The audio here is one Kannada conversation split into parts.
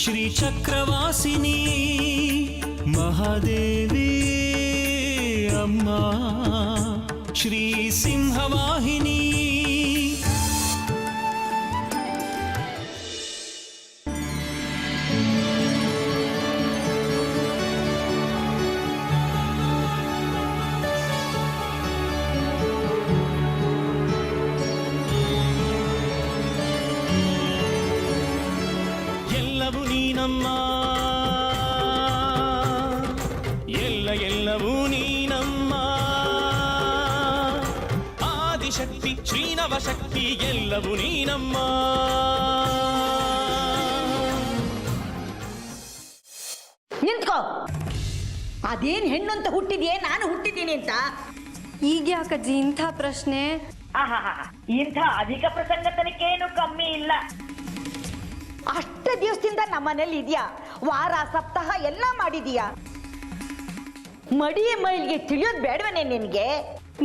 ಶ್ರೀಚಕ್ರವಾಸಿನಿ ಮಹಾದೇವಿ ಅಮ್ಮ ಶ್ರೀ ಸಿಂಹವಾಹಿನಿ. ಎಲ್ಲವೂ ನೀನಮ್ಮ, ಎಲ್ಲವೂ ನೀನಮ್ಮ. ಆದಿಶಕ್ತಿ ಶ್ರೀನವಶಕ್ತಿ ಎಲ್ಲವೂ ನೀನಮ್ಮ. ನಿಂತ್ಕೋ. ಅದೇನ್ ಹೆಣ್ಣು ಅಂತ ಹುಟ್ಟಿದ್ಯೆ, ನಾನು ಹುಟ್ಟಿದ್ದೀನಿ ಅಂತ? ಈಗ ಯಾಕಜ್ಜಿ ಇಂಥ ಪ್ರಶ್ನೆ? ಇಂಥ ಅಧಿಕ ಪ್ರಸಂಗತನಕ್ಕೇನು ಕಮ್ಮಿ ಇಲ್ಲ. ಅಷ್ಟ ದಿವಸದಿಂದ ನಮ್ಮನೇಲಿ ಇದೆಯಾ, ವಾರ ಸಪ್ತಾಹ ಎಲ್ಲ ಮಾಡಿದೀಯಾ. ಮಡಿಯ ಮೈಲಿಗೆ ತಿಳಿಯೋದು ಬೇಡವನೇ ನಿನ್ಗೆ?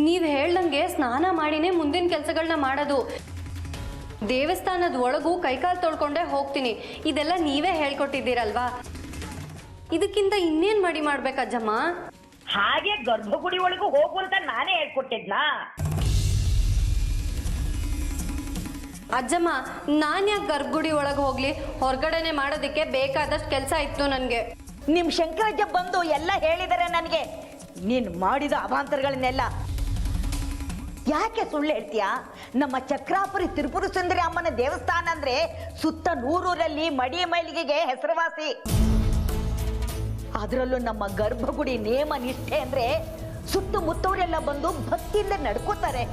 ನೀವ್ ಹೇಳ್ದಂಗೆ ಸ್ನಾನ ಮಾಡಿನೇ ಮುಂದಿನ ಕೆಲಸಗಳನ್ನ ಮಾಡೋದು. ದೇವಸ್ಥಾನದ ಒಳಗೂ ಕೈಕಾಲು ತೊಳ್ಕೊಂಡೇ ಹೋಗ್ತೀನಿ. ಇದೆಲ್ಲ ನೀವೇ ಹೇಳ್ಕೊಟ್ಟಿದ್ದೀರಲ್ವಾ, ಇದಕ್ಕಿಂತ ಇನ್ನೇನ್ ಮಡಿ ಮಾಡ್ಬೇಕಜ್ಜಮ್ಮ? ಹಾಗೆ ಗರ್ಭಗುಡಿ ಒಳಗೂ ಹೋಗು ಅಂತ ನಾನೇ ಹೇಳ್ಕೊಟ್ಟಿದ್ನಾ? ಅಜ್ಜಮ್ಮ, ನಾನ್ ಯಾಕೆ ಗರ್ಭಗುಡಿ ಒಳಗೆ ಹೋಗ್ಲಿ? ಹೊರಗಡೆನೆ ಮಾಡೋದಕ್ಕೆ ಬೇಕಾದಷ್ಟು ಕೆಲಸ ಇತ್ತು ನನಗೆ. ನಿಮ್ ಶಂಕರಜ್ಜ ಬಂದು ಎಲ್ಲ ಹೇಳಿದರೆ ನನಗೆ, ನೀನ್ ಮಾಡಿದ ಅವಾಂತರಗಳನ್ನೆಲ್ಲ. ಯಾಕೆ ಸುಳ್ಳು ಹೇಳ್ತೀಯಾ? ನಮ್ಮ ಚಕ್ರಾಪುರಿ ತ್ರಿಪುರ ಸುಂದರಿ ಅಮ್ಮನ ದೇವಸ್ಥಾನ ಅಂದ್ರೆ ಸುತ್ತ ನೂರೂರಲ್ಲಿ ಮಡಿ ಮೈಲಿಗೆಗೆ ಹೆಸರುವಾಸಿ. ಅದರಲ್ಲೂ ನಮ್ಮ ಗರ್ಭಗುಡಿ ನೇಮ ನಿಷ್ಠೆ ಅಂದ್ರೆ ಸುತ್ತಮುತ್ತವರೆಲ್ಲ ಬಂದು ಭಕ್ತಿಯಿಂದ ನಡ್ಕೋತಾರೆ.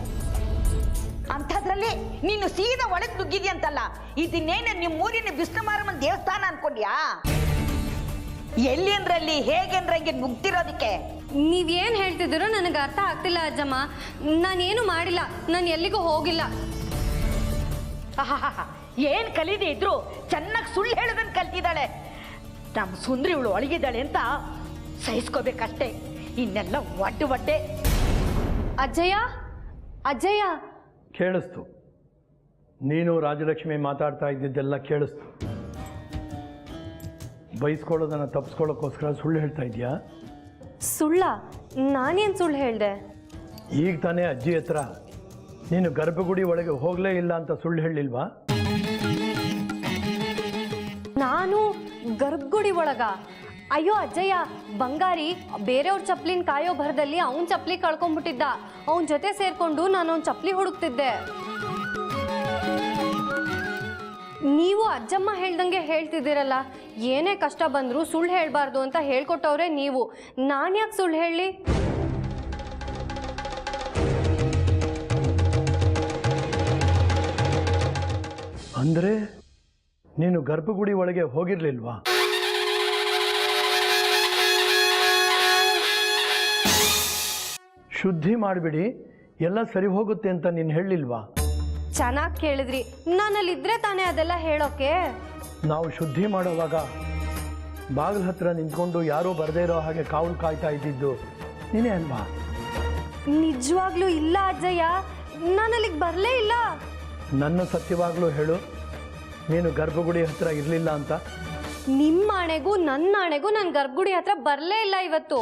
ಅಂಥದ್ರಲ್ಲಿ ನೀನು ಸೀದಾ ಒಳಗೆ ನುಗ್ಗಿದ್ಯಂತಲ್ಲ, ಇದನ್ನೇನು ನಿಮ್ಮೂರಿನ ವಿಷ್ಣು ಮಾರಮ್ಮನ ದೇವಸ್ಥಾನ ಅನ್ಕೊಂಡ್ಯಾ? ಎಲ್ಲಿ ಅಂದ್ರಲ್ಲಿ ಹೇಗೆ ಅಂದ್ರಂಗೆ ನುಗ್ತಿರೋದಕ್ಕೆ? ನೀವೇನ್ ಹೇಳ್ತಿದ್ದೀರೋ ನನಗೆ ಅರ್ಥ ಆಗ್ತಿಲ್ಲ ಅಜ್ಜಮ್ಮ. ನಾನೇನು ಮಾಡಿಲ್ಲ, ನಾನು ಎಲ್ಲಿಗೂ ಹೋಗಿಲ್ಲ. ಏನ್ ಕಲಿದೆ ಇದ್ರು ಚೆನ್ನಾಗಿ ಸುಳ್ಳು ಹೇಳೋದನ್ನ ಕಲ್ತಿದ್ದಾಳೆ. ನಮ್ಮ ಸುಂದ್ರಿ ಇವಳು ಒಳಗಿದ್ದಾಳೆ ಅಂತ ಸಹಿಸ್ಕೋಬೇಕಷ್ಟೇ, ಇನ್ನೆಲ್ಲ ಒಡ್ಡೆ. ಅಜ್ಜಯ್ಯ, ಅಜ್ಜಯ್ಯ. ಕೇಳಿಸ್ತು. ನೀನು ರಾಜಲಕ್ಷ್ಮಿ ಮಾತಾಡ್ತಾ ಇದ್ದಿದ್ದೆಲ್ಲ ಕೇಳಿಸ್ತು. ಬೈಸ್ಕೊಳ್ಳೋದನ್ನು ತಪ್ಪಿಸ್ಕೊಳ್ಳೋಕ್ಕೋಸ್ಕರ ಸುಳ್ಳು ಹೇಳ್ತಾ ಇದೆಯಾ? ಸುಳ್ಳ? ನಾನೇನು ಸುಳ್ಳು ಹೇಳಿದೆ? ಈಗ ತಾನೇ ಅಜ್ಜಿ ಹತ್ರ ನೀನು ಗರ್ಭಗುಡಿ ಒಳಗೆ ಹೋಗಲೇ ಇಲ್ಲ ಅಂತ ಸುಳ್ಳು ಹೇಳಿಲ್ವಾ? ನಾನು ಗರ್ಭಗುಡಿ ಒಳಗ? ಅಯ್ಯೋ ಅಜ್ಜಯ್ಯ, ಬಂಗಾರಿ ಬೇರೆಯವ್ರ ಚಪ್ಪಲಿನ ಕಾಯೋ ಭರದಲ್ಲಿ ಅವನ ಚಪ್ಪಲಿ ಕಳ್ಕೊಂಡ್ಬಿಟ್ಟಿದ್ದ. ಅವನ ಜೊತೆ ಸೇರ್ಕೊಂಡು ನಾನು ಅವನ ಚಪ್ಪಲಿ ಹುಡುಕ್ತಿದ್ದೆ. ನೀವು ಅಜ್ಜಮ್ಮ ಹೇಳ್ದಂಗೆ ಹೇಳ್ತಿದ್ದೀರಲ್ಲ, ಏನೇ ಕಷ್ಟ ಬಂದರೂ ಸುಳ್ಳು ಹೇಳಬಾರ್ದು ಅಂತ ಹೇಳ್ಕೊಟ್ಟವ್ರೆ ನೀವು. ನಾನು ಯಾಕೆ ಸುಳ್ಳು ಹೇಳಲಿ? ಅಂದರೆ ನೀನು ಗರ್ಭಗುಡಿ ಒಳಗೆ ಹೋಗಿರ್ಲಿಲ್ವಾ? ಶುದ್ಧಿ ಮಾಡಿಬಿಡಿ, ಎಲ್ಲ ಸರಿ ಹೋಗುತ್ತೆ ಅಂತ ನೀನು ಹೇಳಿಲ್ವಾ? ಚೆನ್ನಾಗಿ ಕೇಳಿದ್ರಿ. ನಾನಲ್ಲಿದ್ರೆ ತಾನೇ ಅದೆಲ್ಲ ಹೇಳೋಕೆ. ನಾವು ಶುದ್ಧಿ ಮಾಡೋವಾಗ ಬಾಗಿಲ ಹತ್ರ ನಿಂತ್ಕೊಂಡು ಯಾರೂ ಬರದೇ ಇರೋ ಹಾಗೆ ಕಾವಲು ಕಾಯ್ತಾ ಇದ್ದಿದ್ದು ನೀನೇ ಅಲ್ವಾ? ನಿಜವಾಗ್ಲೂ ಇಲ್ಲ ಅಜ್ಜಯ್ಯ, ನಾನಲ್ಲಿಗೆ ಬರಲೇ ಇಲ್ಲ. ನನ್ನ ಸತ್ಯವಾಗ್ಲೂ ಹೇಳು, ನೀನು ಗರ್ಭಗುಡಿ ಹತ್ರ ಇರಲಿಲ್ಲ ಅಂತ. ನಿಮ್ಮ ಆಣೆಗೂ ನನ್ನ ಆಣೆಗೂ ನಾನು ಗರ್ಭಗುಡಿ ಹತ್ರ ಬರಲೇ ಇಲ್ಲ ಇವತ್ತು.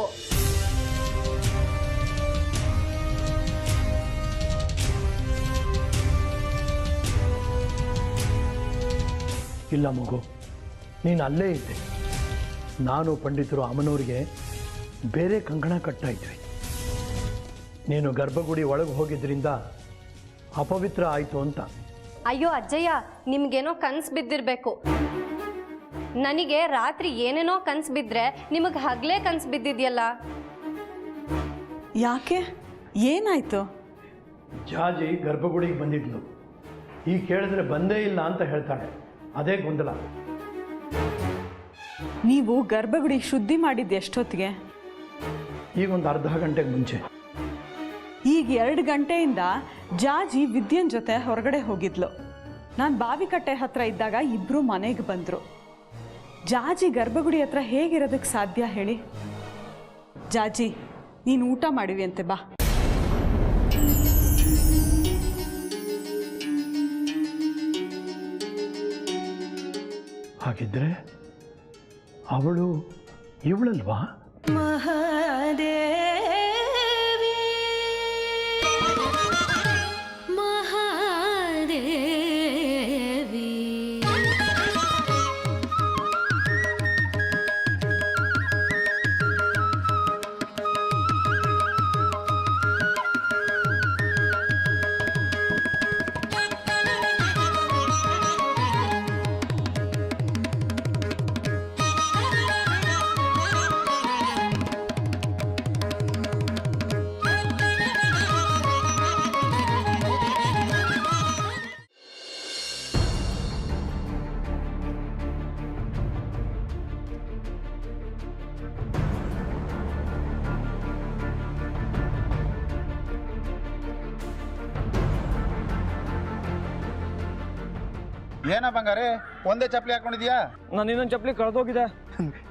ಇಲ್ಲ ಮಗು, ನೀನು ಅಲ್ಲೇ ಇದ್ದೆ. ನಾನು ಪಂಡಿತರು ಅಮ್ಮನವ್ರಿಗೆ ಬೇರೆ ಕಂಕಣ ಕಟ್ತಾ ಇದ್ವಿ. ನೀನು ಗರ್ಭಗುಡಿ ಒಳಗೆ ಹೋಗಿದ್ರಿಂದ ಅಪವಿತ್ರ ಆಯಿತು ಅಂತ. ಅಯ್ಯೋ ಅಜ್ಜಯ್ಯ, ನಿಮ್ಗೇನೋ ಕನ್ಸು ಬಿದ್ದಿರಬೇಕು. ನನಗೆ ರಾತ್ರಿ ಏನೇನೋ ಕನ್ಸು ಬಿದ್ದರೆ ನಿಮಗೆ ಹಗಲೇ ಕನ್ಸು ಬಿದ್ದಿದೆಯಲ್ಲ. ಯಾಕೆ, ಏನಾಯ್ತು? ಜಾಜಿ ಗರ್ಭಗುಡಿಗೆ ಬಂದಿದ್ಲು. ಈಗ ಕೇಳಿದ್ರೆ ಬಂದೇ ಇಲ್ಲ ಅಂತ ಹೇಳ್ತಾಳೆ. ಅದೇ ಗೊಂದಲ. ನೀವು ಗರ್ಭಗುಡಿ ಶುದ್ಧಿ ಮಾಡಿದ್ದು ಎಷ್ಟೊತ್ತಿಗೆ? ಈಗೊಂದು ಅರ್ಧ ಗಂಟೆಗೆ ಮುಂಚೆ. ಈಗ 2 ಗಂಟೆಯಿಂದ ಜಾಜಿ ವಿದ್ಯನ್ ಜೊತೆ ಹೊರಗಡೆ ಹೋಗಿದ್ಲು. ನಾನು ಬಾವಿಕಟ್ಟೆ ಹತ್ರ ಇದ್ದಾಗ ಇಬ್ಬರು ಮನೆಗೆ ಬಂದರು. ಜಾಜಿ ಗರ್ಭಗುಡಿ ಹತ್ರ ಹೇಗಿರೋದಕ್ಕೆ ಸಾಧ್ಯ ಹೇಳಿ? ಜಾಜಿ, ನೀನು ಊಟ ಮಾಡಿವಿ ಅಂತೆ, ಬಾ. ಹಾಗಿದ್ರೆ ಅವಳು ಇವಳಲ್ವಾ? ಮಹಾದೇವಿ ಮಹಾದೇವಿ. ಏನ ಬಂಗಾರಿ, ಒಂದೇ ಚಪ್ಪಲಿ ಹಾಕೊಂಡಿದ್ಯಾ? ನಾನು ಇನ್ನೊಂದು ಚಪ್ಪಲಿ ಕಳೆದೋಗಿದೆ.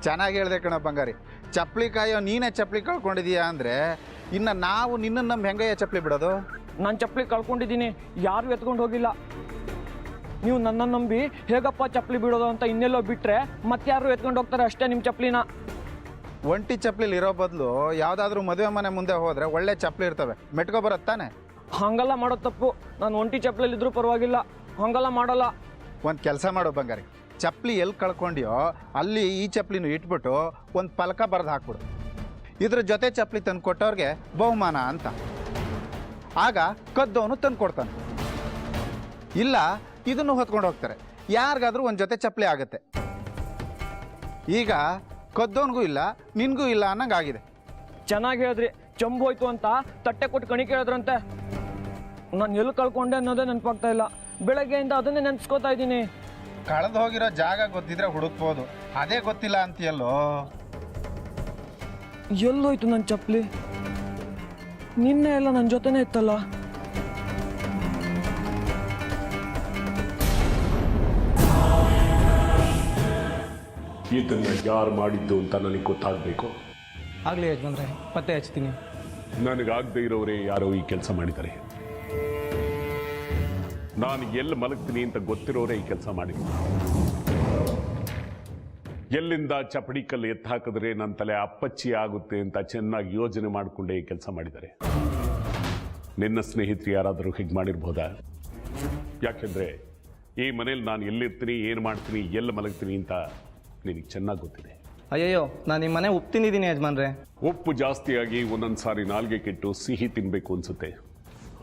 ಚೆನ್ನಾಗಿ ಹೇಳ್ದೆ ಕಣ ಬಂಗಾರಿ. ಚಪ್ಪಲಿ ಕಾಯೋ ನೀನೇ ಚಪ್ಪಲಿ ಕಳ್ಕೊಂಡಿದೀಯಾ ಅಂದ್ರೆ ಇನ್ನು ನಾವು ನಿನ್ನನ್ನು ನಮ್ಮ ಹೆಂಗಯ್ಯ ಚಪ್ಪಲಿ ಬಿಡೋದು? ನಾನು ಚಪ್ಪಲಿ ಕಳ್ಕೊಂಡಿದ್ದೀನಿ, ಯಾರು ಎತ್ಕೊಂಡು ಹೋಗಿಲ್ಲ. ನೀವು ನನ್ನನ್ನು ನಂಬಿ ಹೇಗಪ್ಪ ಚಪ್ಪಲಿ ಬಿಡೋದು ಅಂತ ಇನ್ನೆಲ್ಲೋ ಬಿಟ್ಟರೆ ಮತ್ತಾರು ಎತ್ಕೊಂಡು ಹೋಗ್ತಾರೆ ಅಷ್ಟೇ ನಿಮ್ಮ ಚಪ್ಪಲಿನ. ಒಂಟಿ ಚಪ್ಪಲಿ ಇರೋ ಬದಲು ಯಾವುದಾದ್ರೂ ಮದುವೆ ಮನೆ ಮುಂದೆ ಹೋದರೆ ಒಳ್ಳೆ ಚಪ್ಪಲಿ ಇರ್ತವೆ, ಮೆಟ್ಕೊ ಬರುತ್ತಾನೆ. ಹಾಗೆಲ್ಲ ಮಾಡೋದು ತಪ್ಪು. ನಾನು ಒಂಟಿ ಚಪ್ಪಲಿಯಲ್ಲಿ ಇದ್ರೂ ಪರವಾಗಿಲ್ಲ, ಹಾಗೆಲ್ಲ ಮಾಡಲ್ಲ. ಒಂದು ಕೆಲಸ ಮಾಡೋ ಬಂಗಾರಿ, ಚಪ್ಪಲಿ ಎಲ್ಲಿ ಕಳ್ಕೊಂಡ್ಯೋ ಅಲ್ಲಿ ಈ ಚಪ್ಪಲಿನೂ ಇಟ್ಬಿಟ್ಟು ಒಂದು ಫಲಕ ಬರೆದು ಹಾಕ್ಬಿಡು. ಇದ್ರ ಜೊತೆ ಚಪ್ಪಲಿ ತಂದು ಕೊಟ್ಟವ್ರಿಗೆ ಬಹುಮಾನ ಅಂತ. ಆಗ ಕದ್ದವನು ತಂದು ಕೊಡ್ತಾನೆ. ಇಲ್ಲ ಇದನ್ನು ಹೊತ್ಕೊಂಡು ಹೋಗ್ತಾರೆ, ಯಾರಿಗಾದ್ರೂ ಒಂದು ಜೊತೆ ಚಪ್ಪಲಿ ಆಗುತ್ತೆ. ಈಗ ಕದ್ದವನಿಗೂ ಇಲ್ಲ ನಿನಗೂ ಇಲ್ಲ ಅನ್ನಂಗೆ ಆಗಿದೆ. ಚೆನ್ನಾಗಿ ಹೇಳಿದ್ರಿ. ಚಂಬು ಹೋಯ್ತು ಅಂತ ತಟ್ಟೆ ಕೊಟ್ಟು ಕಣಿ ಕೇಳಿದ್ರಂತೆ. ನಾನು ಎಲ್ಲಿ ಕಳ್ಕೊಂಡೆ ಅನ್ನೋದೇ ನೆನಪಾಗ್ತಾ ಇಲ್ಲ. ಬೆಳಗ್ಗೆಯಿಂದ ಅದನ್ನೇ ನೆನೆಸ್ಕೋತಾ ಇದ್ದೀನಿ. ಕಳೆದು ಹೋಗಿರೋ ಜಾಗ ಗೊತ್ತಿದ್ರೆ ಹುಡುಕ್ಬೋದು, ಅದೇ ಗೊತ್ತಿಲ್ಲ ಅಂತೀಯಲ್ಲೋ. ಎಲ್ಲೋಯ್ತು ನನ್ನ ಚಪ್ಪಲಿ? ನಿನ್ನೆ ಎಲ್ಲ ನನ್ನ ಜೊತೆನೇ ಇತ್ತಲ್ಲ. ಇದನ್ನ ಯಾರು ಮಾಡಿದ್ದು ಅಂತ ನನಗೆ ಗೊತ್ತಾಗಬೇಕು. ಆಗಲಿ ಯಜಮಾನ್ರೆ, ಮತ್ತೆ ಹಚ್ತೀನಿ. ನನಗಾಗದೇ ಇರೋರೇ ಯಾರೋ ಈ ಕೆಲಸ ಮಾಡಿದ್ದಾರೆ. ನಾನು ಎಲ್ಲಿ ಮಲಗ್ತೀನಿ ಅಂತ ಗೊತ್ತಿರೋರೇ ಈ ಕೆಲಸ ಮಾಡಿದ್ದೀನಿ. ಎಲ್ಲಿಂದ ಚಪಡಿ ಕಲ್ಲು ಎತ್ತು ಹಾಕಿದ್ರೆ ನನ್ನ ತಲೆ ಅಪ್ಪಚ್ಚಿ ಆಗುತ್ತೆ ಅಂತ ಚೆನ್ನಾಗಿ ಯೋಜನೆ ಮಾಡಿಕೊಂಡೇ ಈ ಕೆಲಸ ಮಾಡಿದ್ದಾರೆ. ನಿನ್ನ ಸ್ನೇಹಿತರು ಯಾರಾದರೂ ಹೀಗೆ ಮಾಡಿರ್ಬೋದಾ? ಯಾಕೆಂದರೆ ಈ ಮನೇಲಿ ನಾನು ಎಲ್ಲಿರ್ತೀನಿ, ಏನು ಮಾಡ್ತೀನಿ, ಎಲ್ಲಿ ಮಲಗ್ತೀನಿ ಅಂತ ನಿನಗೆ ಚೆನ್ನಾಗಿ ಗೊತ್ತಿದೆ. ಅಯ್ಯಯ್ಯೋ, ನಾನು ನಿಮ್ಮ ಮನೆ ಉಪ್ಪು ತಿಂದಿದ್ದೀನಿ ಯಜಮಾನ್ರೆ. ಉಪ್ಪು ಜಾಸ್ತಿಯಾಗಿ ಒಂದೊಂದು ಸಾರಿ ನಾಲ್ಗೆ ಕೆಟ್ಟು ಸಿಹಿ ತಿನ್ನಬೇಕು ಅನಿಸುತ್ತೆ.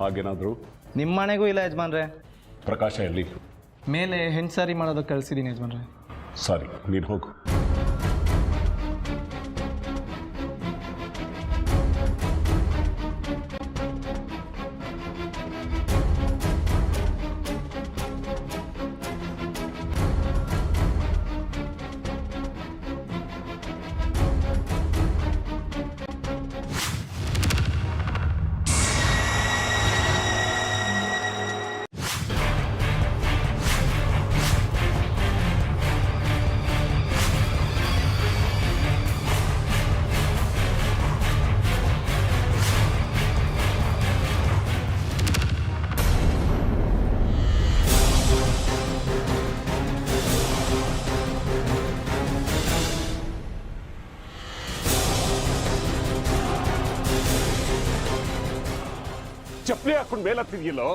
ಹಾಗೇನಾದರೂ ನಿಮ್ಮ ಮನೆಗೂ ಇಲ್ಲ ಯಜಮಾನ್ರೆ. ಪ್ರಕಾಶ ಎಲ್ಲಿ? ಮೇಲೆ ಹೆಣ್ಣು ಸಾರಿ ಮಾಡೋದಕ್ಕೆ ಕಳಿಸಿದ್ದೀನಿ ಯಜಮಾನ್ರೆ. ಸಾರಿ, ನೀನು ಹೋಗು. ಚಪ್ಪಲಿ ಹಾಕೊಂಡು ಮೇಲತ್ತಿದೆಯಲ್ಲೋ,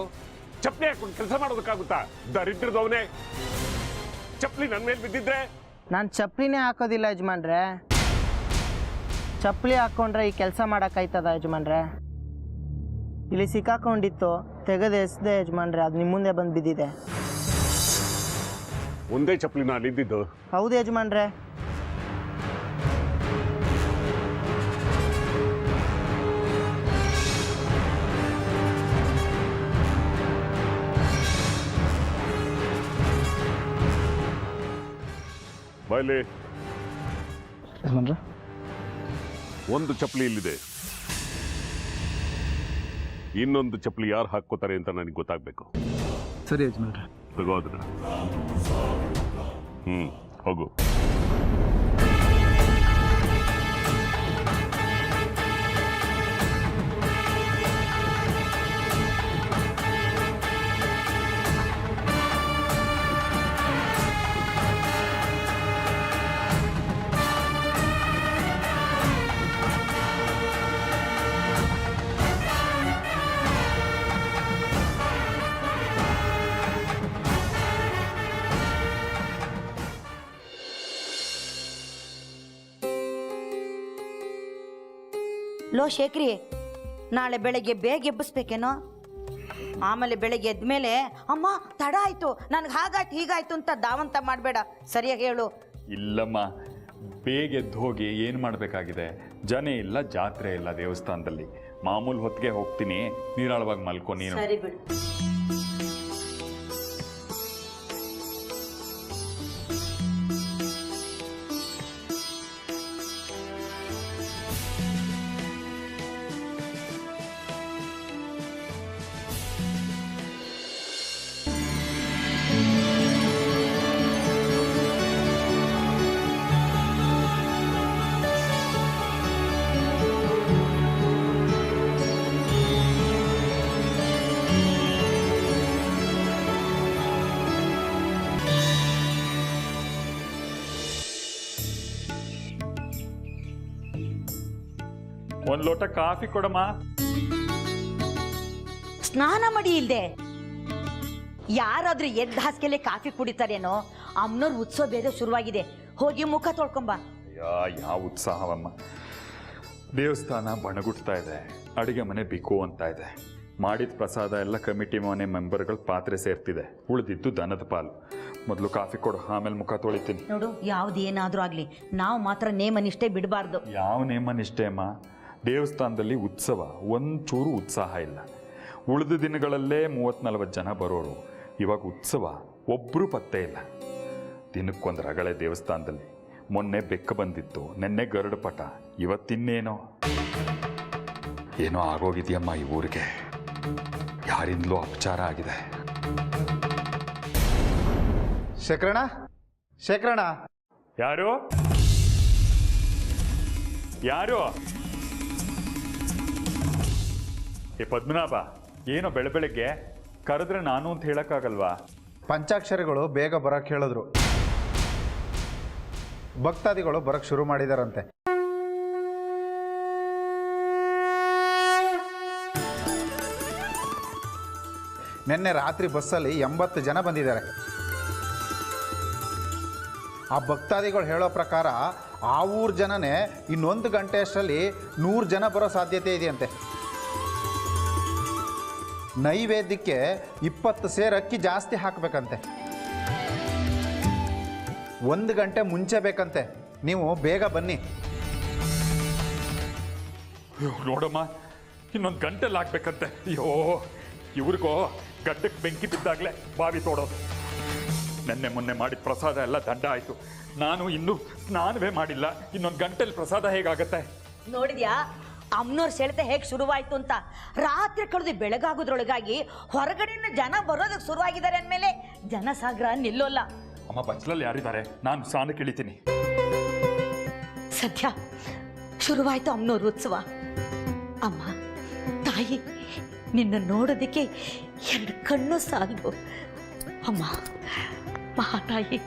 ಚಪ್ಪಲಿ ಹಾಕೊಂಡು ಕೆಲಸ ಮಾಡೋದಕ್ಕಾಗುತ್ತಾ? ದರಿದ್ರದವನೇ, ಚಪ್ಪಲಿ ನನ್ನ ಮೇಲೆ ಬಿದ್ದಿದ್ರೆ. ನಾನು ಚಪ್ಪಲಿನೇ ಹಾಕೋದಿಲ್ಲ ಯಜಮಾನ್ರೆ. ಚಪ್ಪಲಿ ಹಾಕ್ಕೊಂಡ್ರೆ ಈ ಕೆಲಸ ಮಾಡೋಕ್ಕಾಯ್ತದ ಯಜಮಾನ್ರೆ? ಇಲ್ಲಿ ಸಿಕ್ಕಾಕೊಂಡಿತ್ತು, ತೆಗೆದು ಎಸ್ದೆ ಯಜಮಾನ್ರೆ. ಅದು ನಿಮ್ಮ ಮುಂದೆ ಬಂದು ಬಿದ್ದಿದೆ. ಒಂದೇ ಚಪ್ಪಲಿನ ಅಲ್ಲಿದ್ದು? ಹೌದು ಯಜಮಾನ್ರೆ. ಬಾಯ್ಲಿ, ಯಜಮಾನ್ರೆ, ಒಂದು ಚಪ್ಪಲಿ ಇಲ್ಲಿದೆ, ಇನ್ನೊಂದು ಚಪ್ಪಲಿ ಯಾರು ಹಾಕೋತಾರೆ ಅಂತ ನನಗೆ ಗೊತ್ತಾಗಬೇಕು. ಸರಿ ಯಜಮಾನ್ರೆ. ತಗೋ ಅದನ್ನ. ಹೋಗು. ಲೋ ಶೇಖರಿ, ನಾಳೆ ಬೆಳಗ್ಗೆ ಬೇಗ ಎಬ್ಬಿಸ್ಬೇಕೇನೋ? ಆಮೇಲೆ ಬೆಳಗ್ಗೆ ಎದ್ಮೇಲೆ ಅಮ್ಮ ತಡ ಆಯ್ತು, ನನಗೆ ಹಾಗಾಯ್ತು ಹೀಗಾಯ್ತು ಅಂತ ದಾವಂತ ಮಾಡಬೇಡ. ಸರಿಯಾಗಿ ಹೇಳು. ಇಲ್ಲಮ್ಮ, ಬೇಗ ಎದ್ದು ಹೋಗಿ ಏನು ಮಾಡಬೇಕಾಗಿದೆ? ಜನ ಇಲ್ಲ, ಜಾತ್ರೆ ಇಲ್ಲ ದೇವಸ್ಥಾನದಲ್ಲಿ. ಮಾಮೂಲು ಹೊತ್ತಿಗೆ ಹೋಗ್ತೀನಿ, ನೀರಾಳವಾಗಿ ಮಲ್ಕೊ ನೀನು. ಸರಿ ಬಿಡು. ಒಂದು ಲೋಟ ಕಾಫಿ ಕೊಡಮ್ಮ. ಸ್ನಾನ ಮಾಡಿ ಇಲ್ದೆ ಯಾರಾದ್ರೂ ಎದ್ದ ಹಾಸಿಗೆಲೆ ಕಾಫಿ ಕುಡಿತಾರೇನೋ? ಅಮ್ಮನವ್ರ ಉತ್ಸವ ಬೇರೆ ಶುರುವಾಗಿದೆ, ಹೋಗಿ ಮುಖ ತೊಳ್ಕೊಂಬ. ಯಾವ ಉತ್ಸಾಹವಮ್ಮ! ದೇವಸ್ಥಾನ ಬಣಗುಡ್ತಾ ಇದೆ, ಅಡುಗೆ ಮನೆ ಬಿಕು ಅಂತ ಇದೆ. ಮಾಡಿದ ಪ್ರಸಾದ ಎಲ್ಲ ಕಮಿಟಿ ಮನೆ ಮೆಂಬರ್ಗಳ ಪಾತ್ರೆ ಸೇರ್ತಿದೆ, ಉಳಿದಿದ್ದು ದನದ ಪಾಲು. ಮೊದಲು ಕಾಫಿ ಕೊಡು, ಆಮೇಲೆ ಮುಖ ತೊಳಿತೀನಿ. ನೋಡು, ಯಾವ್ದೇನಾದ್ರೂ ಆಗ್ಲಿ ನಾವು ಮಾತ್ರ ನೇಮನಿಷ್ಠೆ ಬಿಡಬಾರ್ದು. ಯಾವ ನೇಮನಿಷ್ಠೆ ಅಮ್ಮ? ದೇವಸ್ಥಾನದಲ್ಲಿ ಉತ್ಸವ, ಒಂಚೂರು ಉತ್ಸಾಹ ಇಲ್ಲ. ಉಳಿದ ದಿನಗಳಲ್ಲೇ 30-40 ಜನ ಬರೋರು, ಇವಾಗ ಉತ್ಸವ ಒಬ್ಬರು ಪತ್ತೆ ಇಲ್ಲ. ದಿನಕ್ಕೊಂದು ರಗಳೆ ದೇವಸ್ಥಾನದಲ್ಲಿ. ಮೊನ್ನೆ ಬೆಕ್ಕ ಬಂದಿತ್ತು, ನೆನ್ನೆ ಗರುಡ ಪಟ, ಇವತ್ತಿನ್ನೇನೋ ಏನೋ ಆಗೋಗಿದೆಯಮ್ಮ ಈ ಊರಿಗೆ. ಯಾರಿಂದಲೂ ಅಪಚಾರ ಆಗಿದೆ. ಶೇಖರಣ, ಶೇಖರಣ, ಯಾರು ಯಾರು? ಏ ಪದ್ಮನಾಭ, ಏನೋ ಬೆಳಗ್ಗೆ ಕರೆದ್ರೆ ನಾನು ಅಂತ ಹೇಳಕ್ಕಾಗಲ್ವಾ? ಪಂಚಾಕ್ಷರಿಗಳು ಬೇಗ ಬರಕ್ಕೆ ಹೇಳಿದ್ರು. ಭಕ್ತಾದಿಗಳು ಬರಕ್ಕೆ ಶುರು ಮಾಡಿದಾರಂತೆ. ನಿನ್ನೆ ರಾತ್ರಿ ಬಸ್ಸಲ್ಲಿ 80 ಜನ ಬಂದಿದ್ದಾರೆ. ಆ ಭಕ್ತಾದಿಗಳು ಹೇಳೋ ಪ್ರಕಾರ ಆ ಊರ ಜನನೇ ಇನ್ನೊಂದು ಗಂಟೆ ಅಷ್ಟರಲ್ಲಿ 100 ಜನ ಬರೋ ಸಾಧ್ಯತೆ ಇದೆಯಂತೆ. ನೈವೇದ್ಯಕ್ಕೆ 20 ಸೇರ್ ಅಕ್ಕಿ ಜಾಸ್ತಿ ಹಾಕಬೇಕಂತೆ. 1 ಗಂಟೆ ಮುಂಚೆ ಬೇಕಂತೆ. ನೀವು ಬೇಗ ಬನ್ನಿ. ನೋಡಮ್ಮ, ಇನ್ನೊಂದು ಗಂಟೆಲ್ಲಿ ಹಾಕ್ಬೇಕಂತೆ. ಅಯ್ಯೋ, ಇವ್ರಿಗೋ ಗಡ್ಡಕ್ಕೆ ಬೆಂಕಿ ಬಿದ್ದಾಗಲೇ ಬಾವಿ ತೋಡೋದು. ನೆನ್ನೆ ಮೊನ್ನೆ ಮಾಡಿದ ಪ್ರಸಾದ ಎಲ್ಲ ದಂಡ ಆಯಿತು. ನಾನು ಇನ್ನೂ ಸ್ನಾನವೇ ಮಾಡಿಲ್ಲ, ಇನ್ನೊಂದು ಗಂಟೆಲಿ ಪ್ರಸಾದ ಹೇಗಾಗತ್ತೆ? ನೋಡಿದ್ಯಾ ಅಮ್ಮನವ್ರ ಸೆಳೆತ ಹೇಗೆ ಶುರುವಾಯ್ತು ಅಂತ? ರಾತ್ರಿ ಕಳೆದು ಬೆಳಗಾಗೋದ್ರೊಳಗಾಗಿ ಹೊರಗಡೆಯಿಂದ ಜನ ಬರೋದಕ್ಕೆ ಶುರುವಾಗಿದ್ದಾರೆ ಅಂದಮೇಲೆ ಜನಸಾಗರ ನಿಲ್ಲೋಲ್ಲ. ಅಮ್ಮ, ಬಚ್ಚಲಲ್ಲಿ ಯಾರಿದ್ದಾರೆ? ನಾನು ಸ್ನಾನಕ್ಕೆ ಇಳಿತೀನಿ. ಸದ್ಯ ಶುರುವಾಯ್ತು ಅಮ್ಮನವ್ರ ಉತ್ಸವ. ಅಮ್ಮ ತಾಯಿ, ನಿನ್ನ ನೋಡೋದಕ್ಕೆ 2 ಕಣ್ಣು ಸಾಲದು. ಅಮ್ಮ ಮಹಾತಾಯಿ.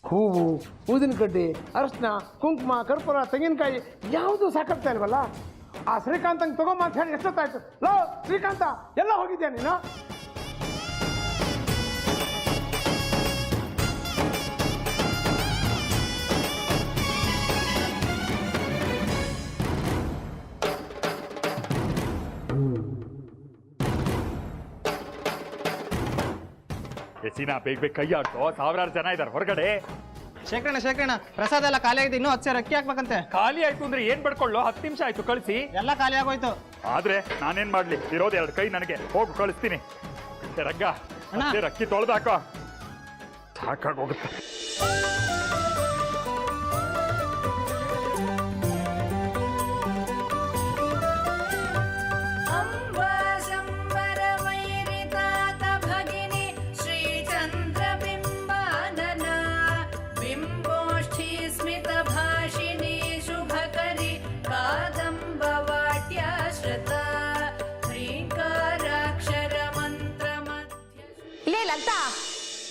ಹೂವು, ಊದಿನ ಕಡ್ಡಿ, ಅರಶಿನ, ಕುಂಕುಮ, ಕರ್ಪೂರ, ತೆಂಗಿನಕಾಯಿ ಯಾವುದು ಸಾಕಾಗ್ತಾ ಇಲ್ವಲ್ಲ? ಆ ಶ್ರೀಕಾಂತಂಗೆ ತಗೊಂಬ ಅಂತ ಹೇಳಿ ಎಷ್ಟೊತ್ತಾಯ್ತು? ಲೋ ಶ್ರೀಕಾಂತ, ಎಲ್ಲ ಹೋಗಿದ್ಯಾ ನೀನು? ಎಸಿನ ಬೇಗ ಬೇಗ ಕೈ ಆಡ್ತೋ, 1000 ಜನ ಇದ್ದಾರೆ ಹೊರಗಡೆ. ಶೇಖರಣ, ಪ್ರಸಾದ ಎಲ್ಲ ಖಾಲಿ ಆಗಿದೆ, ಇನ್ನೂ 10 ಸೇರು ಅಕ್ಕಿ ಹಾಕ್ಬೇಕಂತೆ. ಖಾಲಿ ಆಯ್ತು ಅಂದ್ರೆ ಏನ್ ಬಡ್ಕೊಳ್ಳೋ? 10 ನಿಮಿಷ ಆಯ್ತು, ಕಳಿಸಿ. ಎಲ್ಲ ಖಾಲಿ ಆಗೋಯ್ತು. ಆದ್ರೆ ನಾನೇನ್ ಮಾಡ್ಲಿ? ಇರೋದು 2 ಕೈ, ನನಗೆ ಹೋಗು ಕಳಿಸ್ತೀನಿ. ರಂಗ, ಅಕ್ಕಿ ತೊಳೆದಾಕೋ, ಸಾಕಾಗೋಗುತ್ತೆ.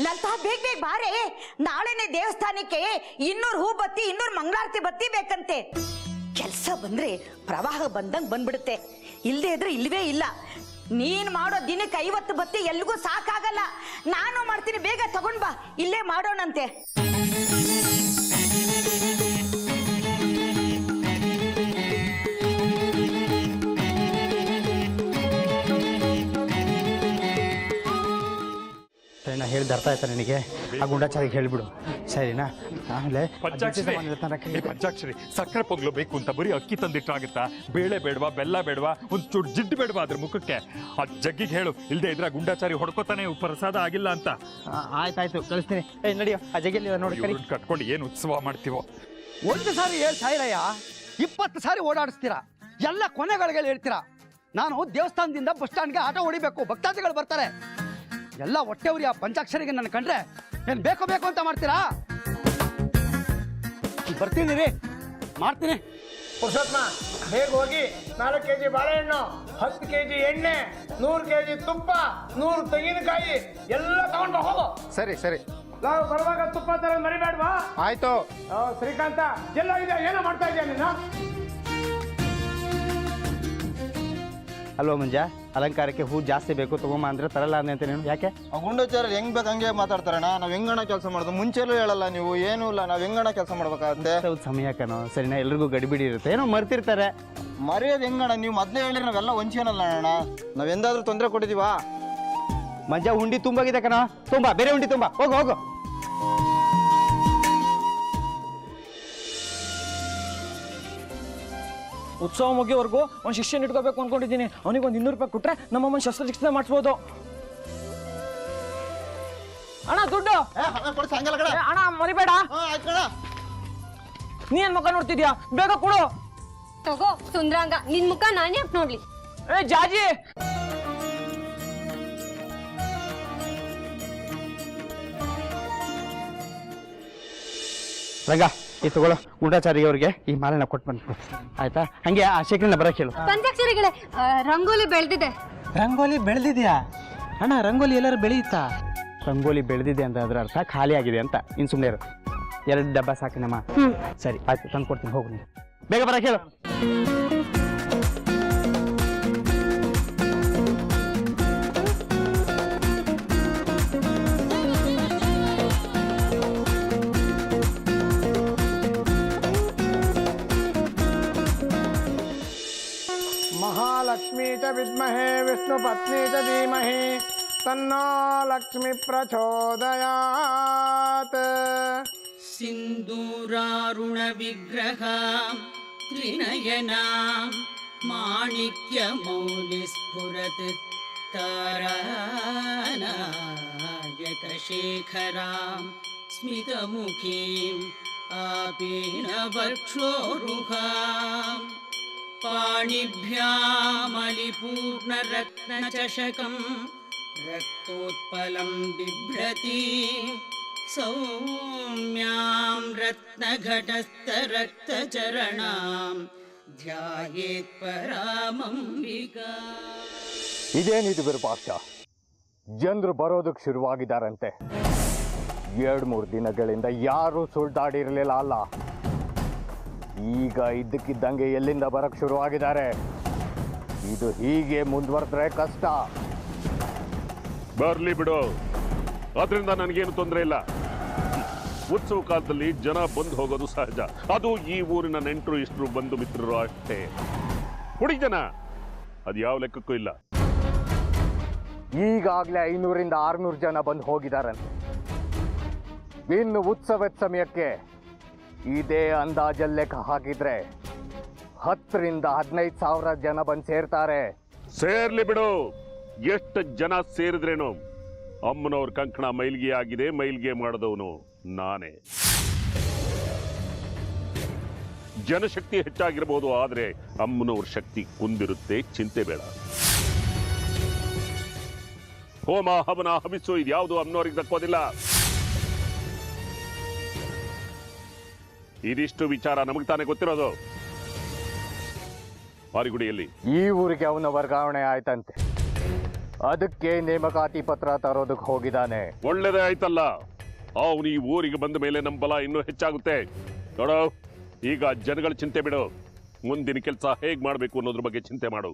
ಲಲಿತಾ ಬೇಗ ಬೇಗ ಬಾರೆ, ನಾಳೆನೆ ದೇವಸ್ಥಾನಕ್ಕೆ 200 ಹೂ ಬತ್ತಿ 200 ಮಂಗಳಾರತಿ ಬತ್ತಿ ಬೇಕಂತೆ. ಕೆಲಸ ಬಂದ್ರೆ ಪ್ರವಾಹ ಬಂದಂಗ್ ಬಂದ್ಬಿಡುತ್ತೆ, ಇಲ್ಲದೆ ಇದ್ರೆ ಇಲ್ವೇ ಇಲ್ಲ. ನೀನ್ ಮಾಡೋ ದಿನಕ್ಕೆ 50 ಬತ್ತಿ ಎಲ್ಗೂ ಸಾಕಾಗಲ್ಲ. ನಾನು ಮಾಡ್ತೀನಿ, ಬೇಗ ತಗೊಂಡ್ ಬಾ, ಇಲ್ಲೇ ಮಾಡೋಣಂತೆ. ನಾ ಹೇಳಿದ ಅರ್ಥ ಆಯ್ತಾ ನಿನಗೆ? ಆ ಗುಂಡಾಚಾರಿಗೆ ಹೇಳಿಬಿಡು, ಸರಿನಾ? ಆಮೇಲೆ ಪಂಚಾಕ್ಷರಿ ಸಕ್ಕರೆ ಪೊಂಗ್ಲು ಬೇಕು ಅಂತ ಬರೀ ಅಕ್ಕಿ ತಂದಿಟ್ಟಾಗುತ್ತಾ? ಬೇಳೆ ಬೇಡವಾ, ಬೆಲ್ಲ ಬೇಡವಾ, ಒಂದು ಚೂರು ಜಿಡ್ಡು ಬೇಡವಾ ಅದ್ರ ಮುಖಕ್ಕೆ? ಆ ಜಗ್ಗಿಗೆ ಹೇಳು, ಇಲ್ಲದೆ ಇದ್ರೆ ಗುಂಡಾಚಾರಿ ಹೊಡ್ಕೋತಾನೆ ಪ್ರಸಾದ ಆಗಿಲ್ಲ ಅಂತ. ಆಯ್ತಾಯ್ತು, ಕಳಿಸ್ತೀನಿ. ನಡಿಯೋ, ಆ ಜಗ್ಗಿಯಲ್ಲಿ ನೋಡಿ ಕಟ್ಕೊಂಡು ಏನು ಉತ್ಸವ ಮಾಡ್ತೀವೋ. ಒಂದು ಸಾರಿ 7 ಸಾವಿರಯ್ಯ, 20 ಸಾರಿ ಓಡಾಡಿಸ್ತೀರಾ, ಎಲ್ಲ ಕೊನೆಗಳಿಗೆ ಹೇಳ್ತೀರಾ. ನಾನು ದೇವಸ್ಥಾನದಿಂದ ಬಸ್ ಸ್ಟ್ಯಾಂಡ್ಗೆ ಆಟೋ ಹೊಡಿಬೇಕು, ಭಕ್ತಾದಿಗಳು ಬರ್ತಾರೆ. ಎಲ್ಲ ಹೊಟ್ಟೆವ್ರಿ ಆ ಪಂಚಾಕ್ಷರಿಗೆ ನನ್ನ ಕಂಡ್ರೆ ಏನ್ ಬೇಕು ಬೇಕು ಅಂತ ಮಾಡ್ತೀರಾ? ಬರ್ತೀನಿ ರೀ, ಮಾಡ್ತೀನಿ. ಪುರುಷೋತ್ತಮ, ಬೇಗ ಹೋಗಿ 4 kg ಬಾಳೆಹಣ್ಣು, 10 kg ಎಣ್ಣೆ, 100 kg ತುಪ್ಪ, 100 ತೆಂಗಿನಕಾಯಿ ಎಲ್ಲ ತಗೊಂಡು ಹೋಗು. ಸರಿ ಸರಿ. ನಾವು ಬರುವಾಗ ತುಪ್ಪ ತರ ಮರಿಬೇಡ್ವಾ? ಆಯ್ತು. ಶ್ರೀಕಾಂತ ಎಲ್ಲೋಗಿದೆ? ಏನೋ ಮಾಡ್ತಾ ಇದೆಯಾ ನೀನು? ಅಲ್ವಾ ಮಂಜ, ಅಲಂಕಾರಕ್ಕೆ ಹೂ ಜಾಸ್ತಿ ಬೇಕು ತಗೊಂಬ ಅಂದ್ರೆ ತರಲ್ಲ ಅಂತ ನೀನು ಯಾಕೆ? ಆ ಗುಂಡಾಚಾರ ಹೆಂಗ್ ಬೇಕು ಹಂಗೆ ಮಾತಾಡ್ತಾರಣ್ಣ. ನಾವು ಹೆಂಗಣ ಕೆಲಸ ಮಾಡೋದು? ಮುಂಚೆಲ್ಲೂ ಹೇಳಲ್ಲ ನೀವು, ಏನೂ ಇಲ್ಲ. ನಾವು ಹೆಂಗಣ ಕೆಲಸ ಮಾಡ್ಬೇಕಾಗತ್ತೆ? ಸಮಯ ಕಣೋ, ಸರಿನಾ? ಎಲ್ರಿಗೂ ಗಡಿಬಿಡಿ ಇರುತ್ತೆ, ಏನೋ ಮರ್ತಿರ್ತಾರೆ. ಮರ್ಯಾದೆ ಹೆಂಗಣ? ನೀವು ಮೊದಲೇ ಹೇಳಿರಿ, ನಾವೆಲ್ಲ ವಂಚನಲ್ಲ ಅಣ್ಣ. ನಾವೆಂದಾದ್ರೂ ತೊಂದರೆ ಕೊಟ್ಟಿದೀವಾ? ಮಂಜ, ಉಂಡಿ ತುಂಬಾಗಿದೆ ಕಣೋ, ತುಂಬಾ, ಬೇರೆ ಉಂಡಿ ತುಂಬಾ, ಹೋಗು ಹೋಗು. ಉತ್ಸವ ಮುಗಿಯವರೆಗೂ ಒಂದು ಶಿಷ್ಯನ ಇಟ್ಕೋಬೇಕು ಅನ್ಕೊಂಡಿದ್ದೀನಿ. ಅವನಿಗೆ ಒಂದು 200 ರೂಪಾಯಿ ಕೊಟ್ರೆ ನಮ್ಮಮ್ಮನ ಶಸ್ತ್ರಚಿಕಿತ್ಸೆ ಮಾಡಿಸ್ಬೋದು. ಅಣ್ಣ ದುಡ್ಡು ಅಣ್ಣ ಮರಿಬೇಡ. ನೀನ್ ಮುಖ ನೋಡ್ತಿದ್ಯಾ? ಬೇಗ ಕೊಡು. ತಗೋ ಸುಂದ್ರಾಂಗ, ನಿನ್ ಮುಖ ನಾನೇ ಯಾಕೆ ನೋಡ್ಲಿ? ಏ ಜಾಜಿ, ರಂಗ, ಈ ತಗೊಳ್ಳೋ, ಗುಂಡಾಚಾರಿಗೆ ಅವ್ರಿಗೆ ಈ ಮಾಲೆನ ಕೊಟ್ಟು ಬಂದ್ಬಿಡು, ಆಯ್ತಾ? ಹಂಗೆ ಆ ಶೇಖರನ್ನ ಬರಕ್ಕೆ ಹೇಳು. ಪಂಚಾಕ್ಷರಿಗಳೇ, ರಂಗೋಲಿ ಬೆಳೆದಿದೆ. ರಂಗೋಲಿ ಬೆಳೆದಿದ್ಯಾ? ಅಣ್ಣ, ರಂಗೋಲಿ ಎಲ್ಲರೂ ಬೆಳೆಯುತ್ತಾ? ರಂಗೋಲಿ ಬೆಳೆದಿದೆ ಅಂತ ಅದರ ಅರ್ಥ ಖಾಲಿ ಆಗಿದೆ ಅಂತ. ಇನ್ನು ಸುಮ್ಮನೆ ಇರು. 2 ಡಬ್ಬ ಸಾಕಿನಮ್ಮ. ಸರಿ ಆಯ್ತು, ತಂದು ಕೊಡ್ತೀನಿ, ಹೋಗು ನೀನು. ಬೇಗ ಬರಕ್ಕೆ ಹೇಳು. महालक्ष्मी च विद्महे विष्णुपत्नी च धीमहि तन्नो लक्ष्मी प्रचोदयात्. सिन्दूरारुण विग्रहां त्रिनयनां माणिक्यमौलिस्फुरत् तारानायकशेखरां स्मितमुखीं आपीनवक्षोरुहां पाणिभ्यामलिपूर्णरत्नचषकं रक्तोत्पलं बिभ्रतीं सौम्यां रत्नघटस्थरक्तचरणां ध्यायेत् परामंबिका. ಇದೇನಿದು ವಿರೂಪಾಕ್ಷ? ಜನರು ಬರೋದಕ್ಕೆ ಶುರುವಾಗಿದ್ದಾರಂತೆ. 2-3 ದಿನಗಳಿಂದ ಯಾರೂ ಸುಳ್ದಾಡಿರಲಿಲ್ಲ ಅಲ್ಲ, ಈಗ ಇದ್ದಕ್ಕಿದ್ದಂಗೆ ಎಲ್ಲಿಂದ ಬರಕ್ಕೆ ಶುರುವಾಗಿದ್ದಾರೆ. ಇದು ಹೀಗೆ ಮುಂದುವರೆದ್ರೆ ಕಷ್ಟ. ಬರ್ಲಿ ಬಿಡು, ಅದರಿಂದ ನನಗೇನು ತೊಂದರೆ ಇಲ್ಲ. ಉತ್ಸವ ಕಾಲದಲ್ಲಿ ಜನ ಬಂದು ಹೋಗೋದು ಸಹಜ. ಅದು ಈ ಊರಿನ ನೆಂಟರು ಇಷ್ಟರು ಬಂಧು ಮಿತ್ರರು ಅಷ್ಟೇ. ಹುಡುಗಿ ಜನ ಅದು ಯಾವ ಲೆಕ್ಕಕ್ಕೂ ಇಲ್ಲ. ಈಗಾಗಲೇ 500-600 ಜನ ಬಂದು ಹೋಗಿದಾರಂತೆ. ಇನ್ನು ಉತ್ಸವದ ಸಮಯಕ್ಕೆ ಇದೇ ಅಂದಾಜಲ್ಲಿ ಲೆಕ್ಕ ಹಾಕಿದ್ರೆ 10,000-15,000 ಸಾವಿರ ಜನ ಬಂದು ಸೇರ್ತಾರೆ. ಸೇರ್ಲಿ ಬಿಡು, ಎಷ್ಟು ಜನ ಸೇರಿದ್ರೇನು ಅಮ್ಮನವ್ರ ಕಂಕಣ ಮೈಲ್ಗೆ ಆಗಿದೆ. ಮೈಲ್ಗೆ ಮಾಡಿದವನು ನಾನೇ. ಜನಶಕ್ತಿ ಹೆಚ್ಚಾಗಿರ್ಬೋದು, ಆದ್ರೆ ಅಮ್ಮನವ್ರ ಶಕ್ತಿ ಕುಂದಿರುತ್ತೆ, ಚಿಂತೆ ಬೇಡ. ಹೋಮ ಹವನ ಹವಿಸು ಇದ್ಯಾವುದು ಅಮ್ಮನವ್ರಿಗೆ ದಕ್ಕೋದಿಲ್ಲ. ಇದಿಷ್ಟು ವಿಚಾರ ನಮಗೆ ತಾನೇ ಗೊತ್ತಿರೋದು. ಮಾರಿಗುಡಿಯಲ್ಲಿ ಈ ಊರಿಗೆ ಅವನ ವರ್ಗಾವಣೆ ಆಯ್ತಂತೆ. ಅದಕ್ಕೆ ನೇಮಕಾತಿ ಪತ್ರ ತರೋದಕ್ಕೆ ಹೋಗಿದ್ದಾನೆ. ಒಳ್ಳೇದೇ ಆಯ್ತಲ್ಲ. ಅವನು ಈ ಊರಿಗೆ ಬಂದ ಮೇಲೆ ನಮ್ಮ ಬಲ ಇನ್ನೂ ಹೆಚ್ಚಾಗುತ್ತೆ. ನೋಡೋ, ಈಗ ಜನಗಳ ಚಿಂತೆ ಬಿಡು. ಮುಂದಿನ ಕೆಲಸ ಹೇಗೆ ಮಾಡಬೇಕು ಅನ್ನೋದ್ರ ಬಗ್ಗೆ ಚಿಂತೆ ಮಾಡು.